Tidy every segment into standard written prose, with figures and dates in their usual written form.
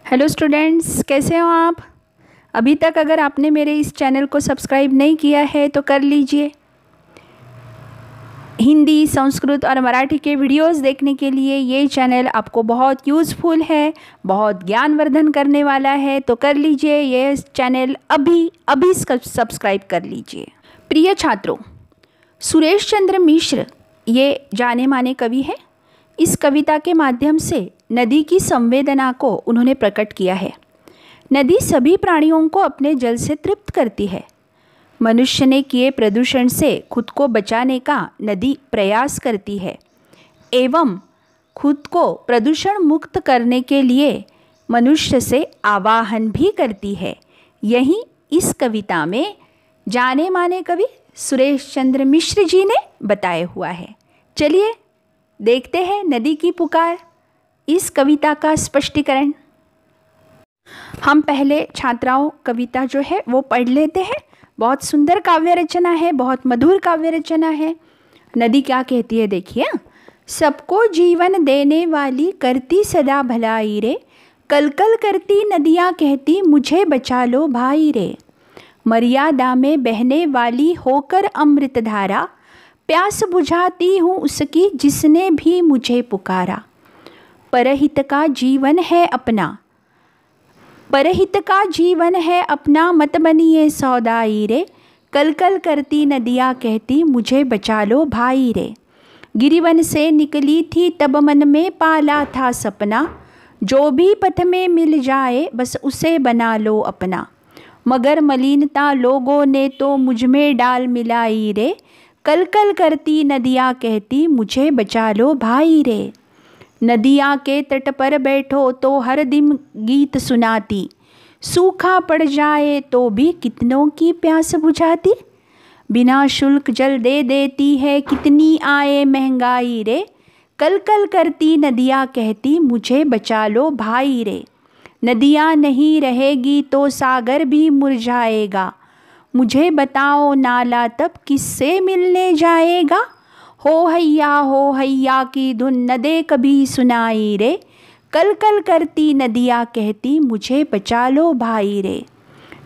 Hello students, कैसे हो आप। अभी तक अगर आपने मेरे इस चैनल को सब्सक्राइब नहीं किया है तो कर लीजिए। हिंदी, संस्कृत और मराठी के वीडियोस देखने के लिए ये चैनल आपको बहुत यूज़फुल है, बहुत ज्ञानवर्धन करने वाला है। तो कर लीजिए ये चैनल अभी सब्सक्राइब कर लीजिए। प्रिय छात्रों, सुरेश चंद्र मिश्र ये जाने माने कवि हैं। इस कविता के माध्यम से नदी की संवेदना को उन्होंने प्रकट किया है। नदी सभी प्राणियों को अपने जल से तृप्त करती है। मनुष्य ने किए प्रदूषण से खुद को बचाने का नदी प्रयास करती है एवं खुद को प्रदूषण मुक्त करने के लिए मनुष्य से आवाहन भी करती है। यही इस कविता में जाने माने कवि सुरेश चंद्र मिश्र जी ने बताया हुआ है। चलिए देखते हैं नदी की पुकार, इस कविता का स्पष्टीकरण। हम पहले छात्राओं कविता जो है वो पढ़ लेते हैं। बहुत सुंदर काव्य रचना है, बहुत मधुर काव्य रचना है। नदी क्या कहती है देखिए। सबको जीवन देने वाली करती सदा भलाई रे, कल कल करती नदियाँ कहती मुझे बचा लो भाई रे। मर्यादा में बहने वाली होकर अमृत धारा, प्यास बुझाती हूँ उसकी जिसने भी मुझे पुकारा। परहित का जीवन है अपना, परहित का जीवन है अपना, मत बनिए सौदाई रे, कल कल करती नदियाँ कहती मुझे बचा लो भाई रे। गिरिवन से निकली थी तब मन में पाला था सपना, जो भी पथ में मिल जाए बस उसे बना लो अपना। मगर मलिनता लोगों ने तो मुझ में डाल मिलाई रे, कल कल करती नदियाँ कहती मुझे बचा लो भाई रे। नदियाँ के तट पर बैठो तो हर दिन गीत सुनाती, सूखा पड़ जाए तो भी कितनों की प्यास बुझाती। बिना शुल्क जल दे देती है कितनी आए महंगाई रे, कल कल करती नदियाँ कहती मुझे बचा लो भाई रे। नदियाँ नहीं रहेगी तो सागर भी मुरझाएगा, मुझे बताओ नाला तब किससे मिलने जाएगा। हो हैया की धुन न दे कभी सुनाई रे, कल कल करती नदियाँ कहती मुझे बचा लो भाई रे।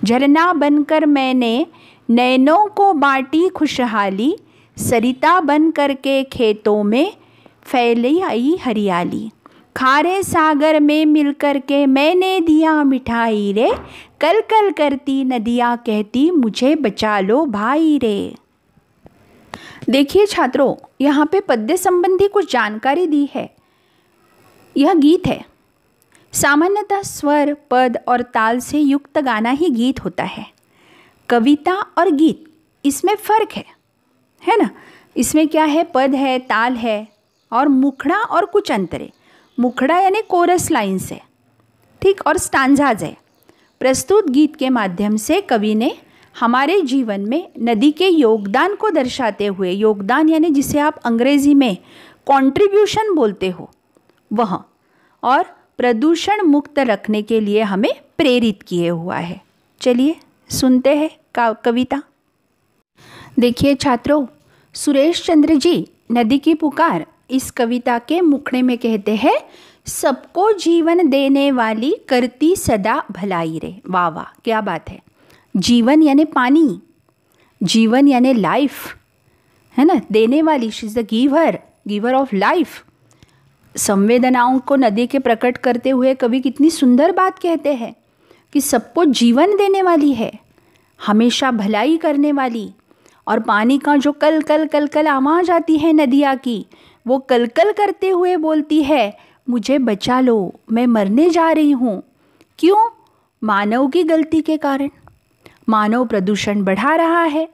झरना बनकर मैंने नैनों को बांटी खुशहाली, सरिता बन करके खेतों में फैली आई हरियाली। खारे सागर में मिलकर के मैंने दिया मिठाई रे, कल कल करती नदियाँ कहती मुझे बचा लो भाई रे। देखिए छात्रों, यहाँ पे पद्य संबंधी कुछ जानकारी दी है। यह गीत है। सामान्यतः स्वर, पद और ताल से युक्त गाना ही गीत होता है। कविता और गीत इसमें फ़र्क है ना। इसमें क्या है, पद है, ताल है और मुखड़ा और कुछ अंतरे। मुखड़ा यानी कोरस लाइन्स है, ठीक, और स्टांजाज है। प्रस्तुत गीत के माध्यम से कवि ने हमारे जीवन में नदी के योगदान को दर्शाते हुए, योगदान यानी जिसे आप अंग्रेजी में कंट्रीब्यूशन बोलते हो वह, और प्रदूषण मुक्त रखने के लिए हमें प्रेरित किए हुआ है। चलिए सुनते हैं कविता। देखिए छात्रों, सुरेश चंद्र जी नदी की पुकार इस कविता के मुखड़े में कहते हैं, सबको जीवन देने वाली करती सदा भलाई रे। वाह वाह, क्या बात है। जीवन यानी पानी, जीवन यानी लाइफ, है ना। देने वाली, she is the giver of life. संवेदनाओं को नदी के प्रकट करते हुए कवि कितनी सुंदर बात कहते हैं कि सबको जीवन देने वाली है, हमेशा भलाई करने वाली। और पानी का जो कल कल कल कल आवाज़ आती है नदिया की, वो कल कल करते हुए बोलती है मुझे बचा लो, मैं मरने जा रही हूँ। क्यों? मानव की गलती के कारण। मानव प्रदूषण बढ़ा रहा है,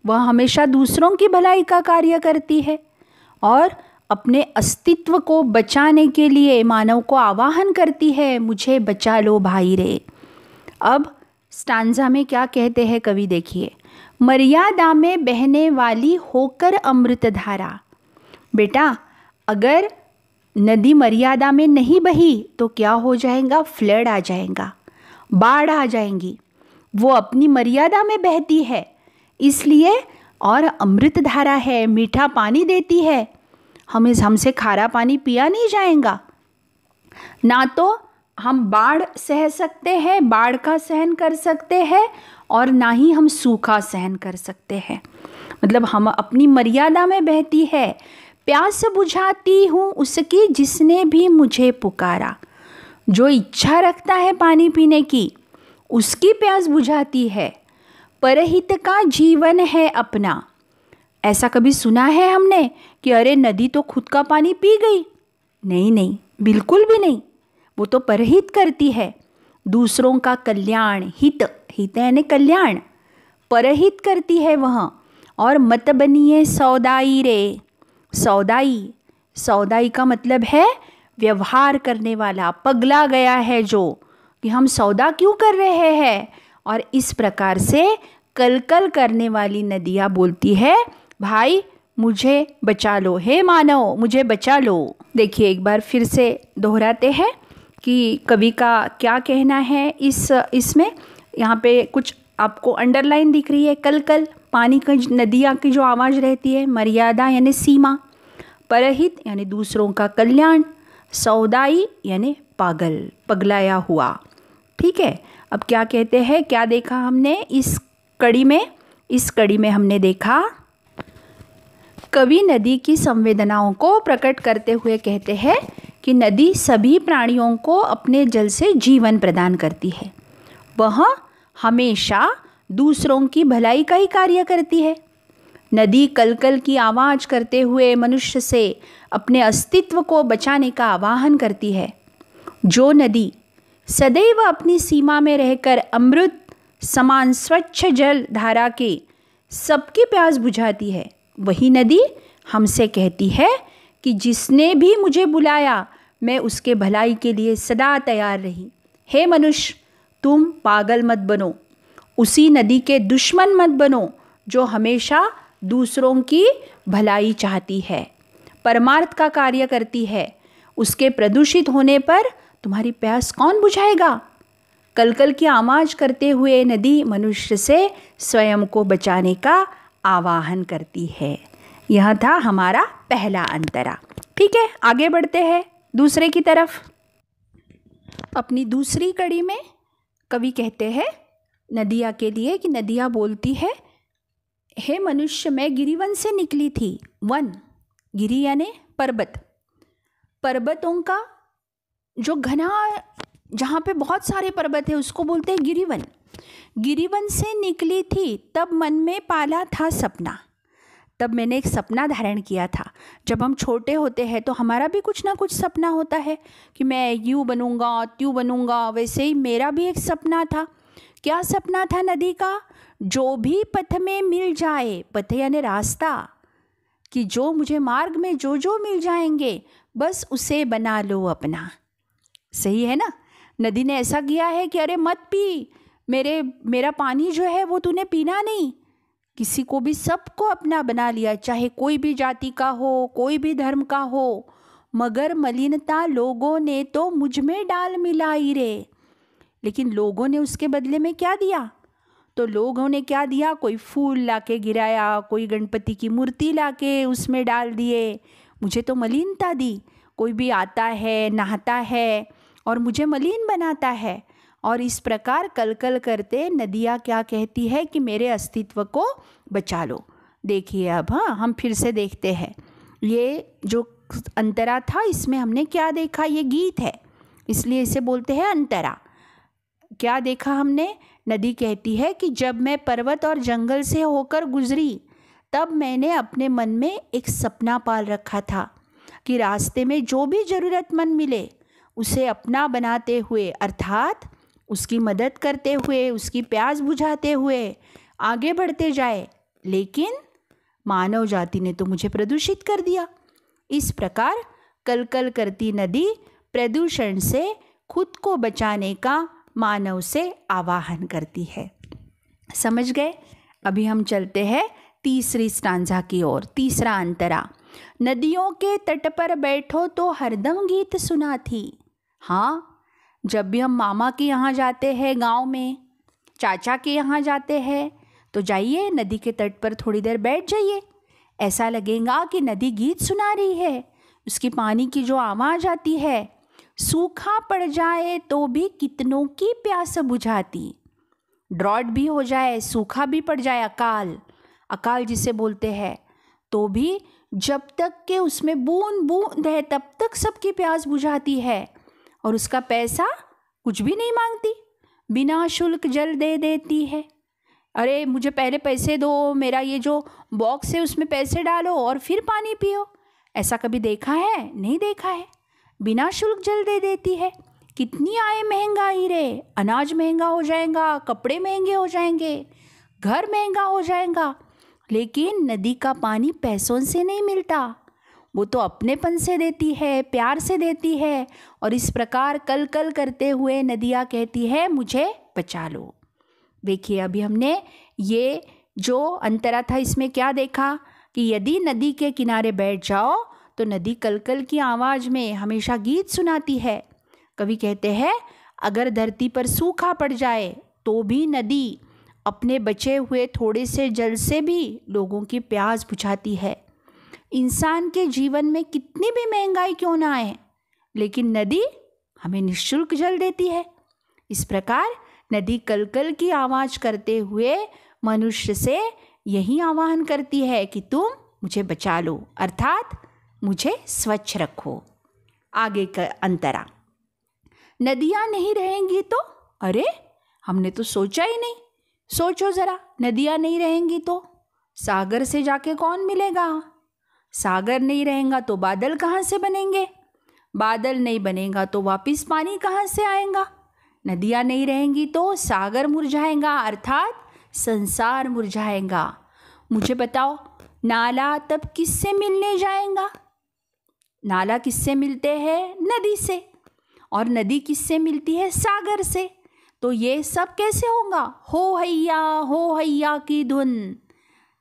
वह हमेशा दूसरों की भलाई का कार्य करती है और अपने अस्तित्व को बचाने के लिए मानव को आवाहन करती है मुझे बचा लो भाई रे। अब स्टांजा में क्या कहते हैं कवि देखिए। मर्यादा में बहने वाली होकर अमृत धारा। बेटा, अगर नदी मर्यादा में नहीं बही तो क्या हो जाएगा, फ्लड आ जाएगा, बाढ़ आ जाएंगी। वो अपनी मर्यादा में बहती है इसलिए, और अमृत धारा है, मीठा पानी देती है। हमसे खारा पानी पिया नहीं जाएगा। ना तो हम बाढ़ सह सकते हैं, बाढ़ का सहन कर सकते हैं, और ना ही हम सूखा सहन कर सकते हैं। मतलब हम अपनी मर्यादा में बहती है। प्यास बुझाती हूँ उसकी जिसने भी मुझे पुकारा। जो इच्छा रखता है पानी पीने की, उसकी प्यास बुझाती है। परहित का जीवन है अपना। ऐसा कभी सुना है हमने कि अरे नदी तो खुद का पानी पी गई? नहीं नहीं, बिल्कुल भी नहीं। वो तो परहित करती है, दूसरों का कल्याण। हित, हित यानी कल्याण, परहित करती है वह। और मत बनिए सौदाई रे। सौदाई, सौदाई का मतलब है व्यवहार करने वाला, पगला गया है जो, कि हम सौदा क्यों कर रहे हैं। और इस प्रकार से कल कल करने वाली नदियाँ बोलती है, भाई मुझे बचा लो, हे मानव मुझे बचा लो। देखिए एक बार फिर से दोहराते हैं कि कवि का क्या कहना है इसमें। यहाँ पे कुछ आपको अंडरलाइन दिख रही है। कल कल पानी की, नदियाँ की जो आवाज़ रहती है। मर्यादा यानी सीमा, परहित यानी दूसरों का कल्याण, सौदाई यानी पागल, पगलाया हुआ। ठीक है, अब क्या कहते हैं, क्या देखा हमने इस कड़ी में? इस कड़ी में हमने देखा, कवि नदी की संवेदनाओं को प्रकट करते हुए कहते हैं कि नदी सभी प्राणियों को अपने जल से जीवन प्रदान करती है। वह हमेशा दूसरों की भलाई का ही कार्य करती है। नदी कल कल की आवाज़ करते हुए मनुष्य से अपने अस्तित्व को बचाने का आह्वान करती है। जो नदी सदैव अपनी सीमा में रहकर अमृत समान स्वच्छ जल धारा के सबकी प्यास बुझाती है, वही नदी हमसे कहती है कि जिसने भी मुझे बुलाया मैं उसके भलाई के लिए सदा तैयार रही। हे मनुष्य, तुम पागल मत बनो, उसी नदी के दुश्मन मत बनो जो हमेशा दूसरों की भलाई चाहती है, परमार्थ का कार्य करती है। उसके प्रदूषित होने पर तुम्हारी प्यास कौन बुझाएगा? कल कल की आवाज़ करते हुए नदी मनुष्य से स्वयं को बचाने का आवाहन करती है। यह था हमारा पहला अंतरा। ठीक है, आगे बढ़ते हैं दूसरे की तरफ। अपनी दूसरी कड़ी में कवि कहते हैं नदिया के लिए कि नदिया बोलती है, हे मनुष्य, मैं गिरिवन से निकली थी। वन, गिरी यानी पर्वत, पर्वतों का जो घना, जहाँ पे बहुत सारे पर्वत है उसको बोलते हैं गिरिवन। गिरिवन से निकली थी तब मन में पाला था सपना। तब मैंने एक सपना धारण किया था। जब हम छोटे होते हैं तो हमारा भी कुछ ना कुछ सपना होता है कि मैं यूँ बनूँगा, त्यों बनूँगा। वैसे ही मेरा भी एक सपना था। क्या सपना था नदी का? जो भी पथ में मिल जाए, पथ यानी रास्ता, कि जो मुझे मार्ग में जो जो मिल जाएंगे बस उसे बना लो अपना। सही है ना? नदी ने ऐसा किया है कि अरे मत पी, मेरा पानी जो है वो तूने पीना नहीं। किसी को भी, सबको अपना बना लिया, चाहे कोई भी जाति का हो, कोई भी धर्म का हो। मगर मलिनता लोगों ने तो मुझ में डाल मिलाई रे। लेकिन लोगों ने उसके बदले में क्या दिया? तो लोगों ने क्या दिया? कोई फूल लाके गिराया, कोई गणपति की मूर्ति लाके उसमें डाल दिए, मुझे तो मलिनता दी। कोई भी आता है, नहाता है और मुझे मलिन बनाता है। और इस प्रकार कलकल करते नदियाँ क्या कहती है कि मेरे अस्तित्व को बचा लो। देखिए अब हम फिर से देखते हैं। ये जो अंतरा था इसमें हमने क्या देखा? ये गीत है इसलिए इसे बोलते हैं अंतरा। क्या देखा हमने? नदी कहती है कि जब मैं पर्वत और जंगल से होकर गुजरी तब मैंने अपने मन में एक सपना पाल रखा था कि रास्ते में जो भी ज़रूरतमंद मिले उसे अपना बनाते हुए, अर्थात उसकी मदद करते हुए, उसकी प्यास बुझाते हुए आगे बढ़ते जाए। लेकिन मानव जाति ने तो मुझे प्रदूषित कर दिया। इस प्रकार कलकल करती नदी प्रदूषण से खुद को बचाने का मानव से आवाहन करती है। समझ गए? अभी हम चलते हैं तीसरी स्टांजा की ओर। तीसरा अंतरा। नदियों के तट पर बैठो तो हरदम गीत सुना थी। हाँ, जब भी हम मामा के यहाँ जाते हैं, गांव में चाचा के यहाँ जाते हैं, तो जाइए नदी के तट पर थोड़ी देर बैठ जाइए। ऐसा लगेगा कि नदी गीत सुना रही है। उसकी पानी की जो आवाज़ आती है सूखा पड़ जाए तो भी कितनों की प्यास बुझाती। ड्रॉट भी हो जाए, सूखा भी पड़ जाए, अकाल अकाल जिसे बोलते हैं, तो भी जब तक के उसमें बूंद बूंद है तब तक सबकी प्यास बुझाती है और उसका पैसा कुछ भी नहीं मांगती, बिना शुल्क जल दे देती है। अरे मुझे पहले पैसे दो, मेरा ये जो बॉक्स है उसमें पैसे डालो और फिर पानी पियो। ऐसा कभी देखा है? नहीं देखा है। बिना शुल्क जल दे देती है। कितनी आए महंगाई रे, अनाज महंगा हो जाएगा, कपड़े महंगे हो जाएंगे, घर महंगा हो जाएगा, लेकिन नदी का पानी पैसों से नहीं मिलता, वो तो अपनेपन से देती है, प्यार से देती है। और इस प्रकार कल कल करते हुए नदियाँ कहती है मुझे बचा लो। देखिए अभी हमने ये जो अंतरा था इसमें क्या देखा कि यदि नदी के किनारे बैठ जाओ तो नदी कल कल की आवाज़ में हमेशा गीत सुनाती है। कवि कहते हैं अगर धरती पर सूखा पड़ जाए तो भी नदी अपने बचे हुए थोड़े से जल से भी लोगों की प्यास बुझाती है। इंसान के जीवन में कितनी भी महंगाई क्यों ना आए, लेकिन नदी हमें निःशुल्क जल देती है। इस प्रकार नदी कल कल की आवाज़ करते हुए मनुष्य से यही आह्वान करती है कि तुम मुझे बचा लो, अर्थात मुझे स्वच्छ रखो। आगे का अंतरा, नदियाँ नहीं रहेंगी तो, अरे हमने तो सोचा ही नहीं। सोचो ज़रा, नदियाँ नहीं रहेंगी तो सागर से जाके कौन मिलेगा? सागर नहीं रहेगा तो बादल कहाँ से बनेंगे? बादल नहीं बनेगा तो वापस पानी कहाँ से आएगा? नदियाँ नहीं रहेंगी तो सागर मुरझाएगा, अर्थात संसार मुरझाएगा। मुझे बताओ, नाला तब किससे मिलने जाएगा? नाला किससे मिलते हैं? नदी से। और नदी किससे मिलती है? सागर से। तो ये सब कैसे होगा? हो हैया की धुन।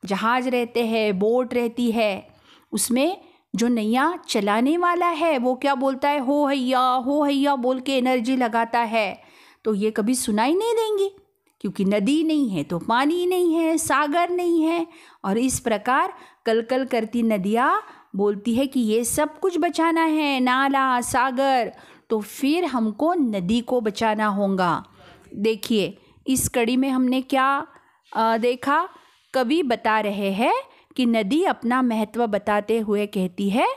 जहाज रहते हैं, बोट रहती है, उसमें जो नैया चलाने वाला है वो क्या बोलता है? हो हैया बोल के एनर्जी लगाता है। तो ये कभी सुनाई नहीं देंगी, क्योंकि नदी नहीं है तो पानी नहीं है, सागर नहीं है। और इस प्रकार कल कल करती नदियाँ बोलती है कि ये सब कुछ बचाना है, नाला, सागर, तो फिर हमको नदी को बचाना होगा। देखिए इस कड़ी में हमने क्या देखा? कवि बता रहे हैं कि नदी अपना महत्व बताते हुए कहती है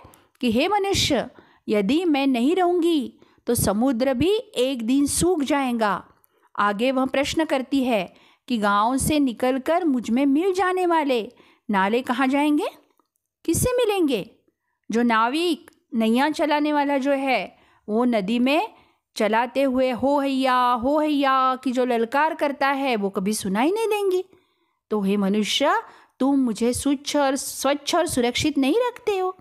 कि हे मनुष्य, यदि मैं नहीं रहूँगी तो समुद्र भी एक दिन सूख जाएगा। आगे वह प्रश्न करती है कि गांव से निकलकर मुझ में मिल जाने वाले नाले कहाँ जाएंगे? किससे मिलेंगे? जो नाविक, नैया चलाने वाला जो है, वो नदी में चलाते हुए हो हैया की जो ललकार करता है वो कभी सुनाई नहीं देंगी। तो हे मनुष्य, तुम मुझे स्वच्छ और सुरक्षित नहीं रखते हो।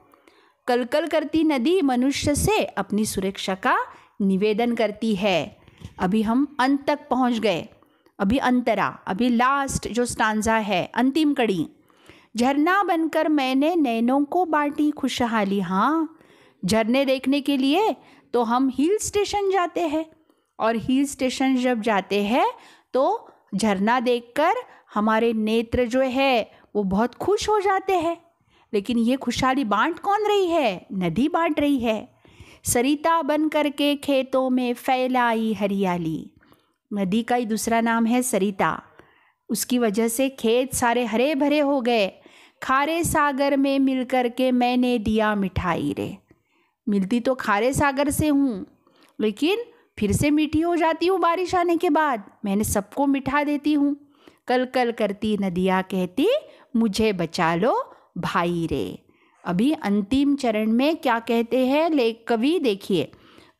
कल कल करती नदी मनुष्य से अपनी सुरक्षा का निवेदन करती है। अभी हम अंत तक पहुंच गए। अभी अंतरा, अभी लास्ट जो स्टांजा है, अंतिम कड़ी। झरना बनकर मैंने नैनों को बांटी खुशहाली। हाँ, झरने देखने के लिए तो हम हिल स्टेशन जाते हैं, और हिल स्टेशन जब जाते हैं तो झरना देखकर हमारे नेत्र जो है वो बहुत खुश हो जाते हैं। लेकिन ये खुशहाली बांट कौन रही है? नदी बांट रही है। सरिता बन करके खेतों में फैलाई हरियाली। नदी का ही दूसरा नाम है सरिता। उसकी वजह से खेत सारे हरे भरे हो गए। खारे सागर में मिल कर के मैंने दिया मिठाई रे। मिलती तो खारे सागर से हूँ, लेकिन फिर से मीठी हो जाती हूँ बारिश आने के बाद। मैंने सबको मिठा देती हूँ। कल कल करती नदियाँ कहती मुझे बचा लो भाई रे। अभी अंतिम चरण में क्या कहते हैं कवि? देखिए,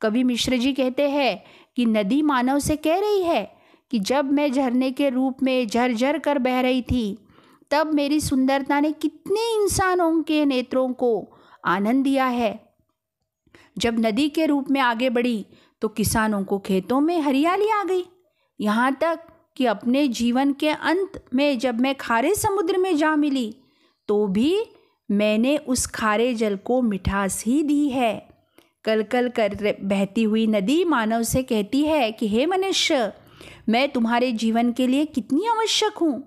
कवि मिश्र जी कहते हैं कि नदी मानव से कह रही है कि जब मैं झरने के रूप में झरझर कर बह रही थी, तब मेरी सुंदरता ने कितने इंसानों के नेत्रों को आनंद दिया है। जब नदी के रूप में आगे बढ़ी तो किसानों को खेतों में हरियाली आ गई। यहाँ तक कि अपने जीवन के अंत में जब मैं खारे समुद्र में जा मिली तो भी मैंने उस खारे जल को मिठास ही दी है। कल कल कर बहती हुई नदी मानव से कहती है कि हे मनुष्य, मैं तुम्हारे जीवन के लिए कितनी आवश्यक हूँ।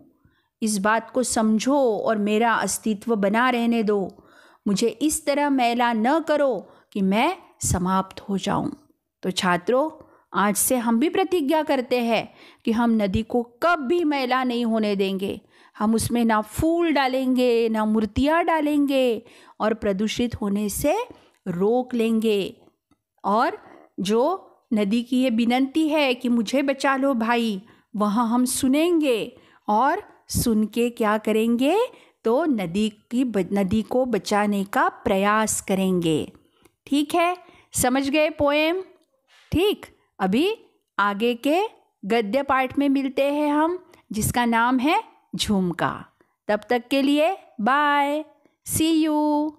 इस बात को समझो और मेरा अस्तित्व बना रहने दो। मुझे इस तरह मैला न करो कि मैं समाप्त हो जाऊं। तो छात्रों, आज से हम भी प्रतिज्ञा करते हैं कि हम नदी को कभी मैला नहीं होने देंगे। हम उसमें ना फूल डालेंगे, ना मूर्तियाँ डालेंगे और प्रदूषित होने से रोक लेंगे। और जो नदी की ये विनती है कि मुझे बचा लो भाई, वहाँ हम सुनेंगे और सुन के क्या करेंगे, तो नदी को बचाने का प्रयास करेंगे। ठीक है, समझ गए पोएम? ठीक, अभी आगे के गद्य पाठ में मिलते हैं हम, जिसका नाम है झुमका। तब तक के लिए बाय, सी यू।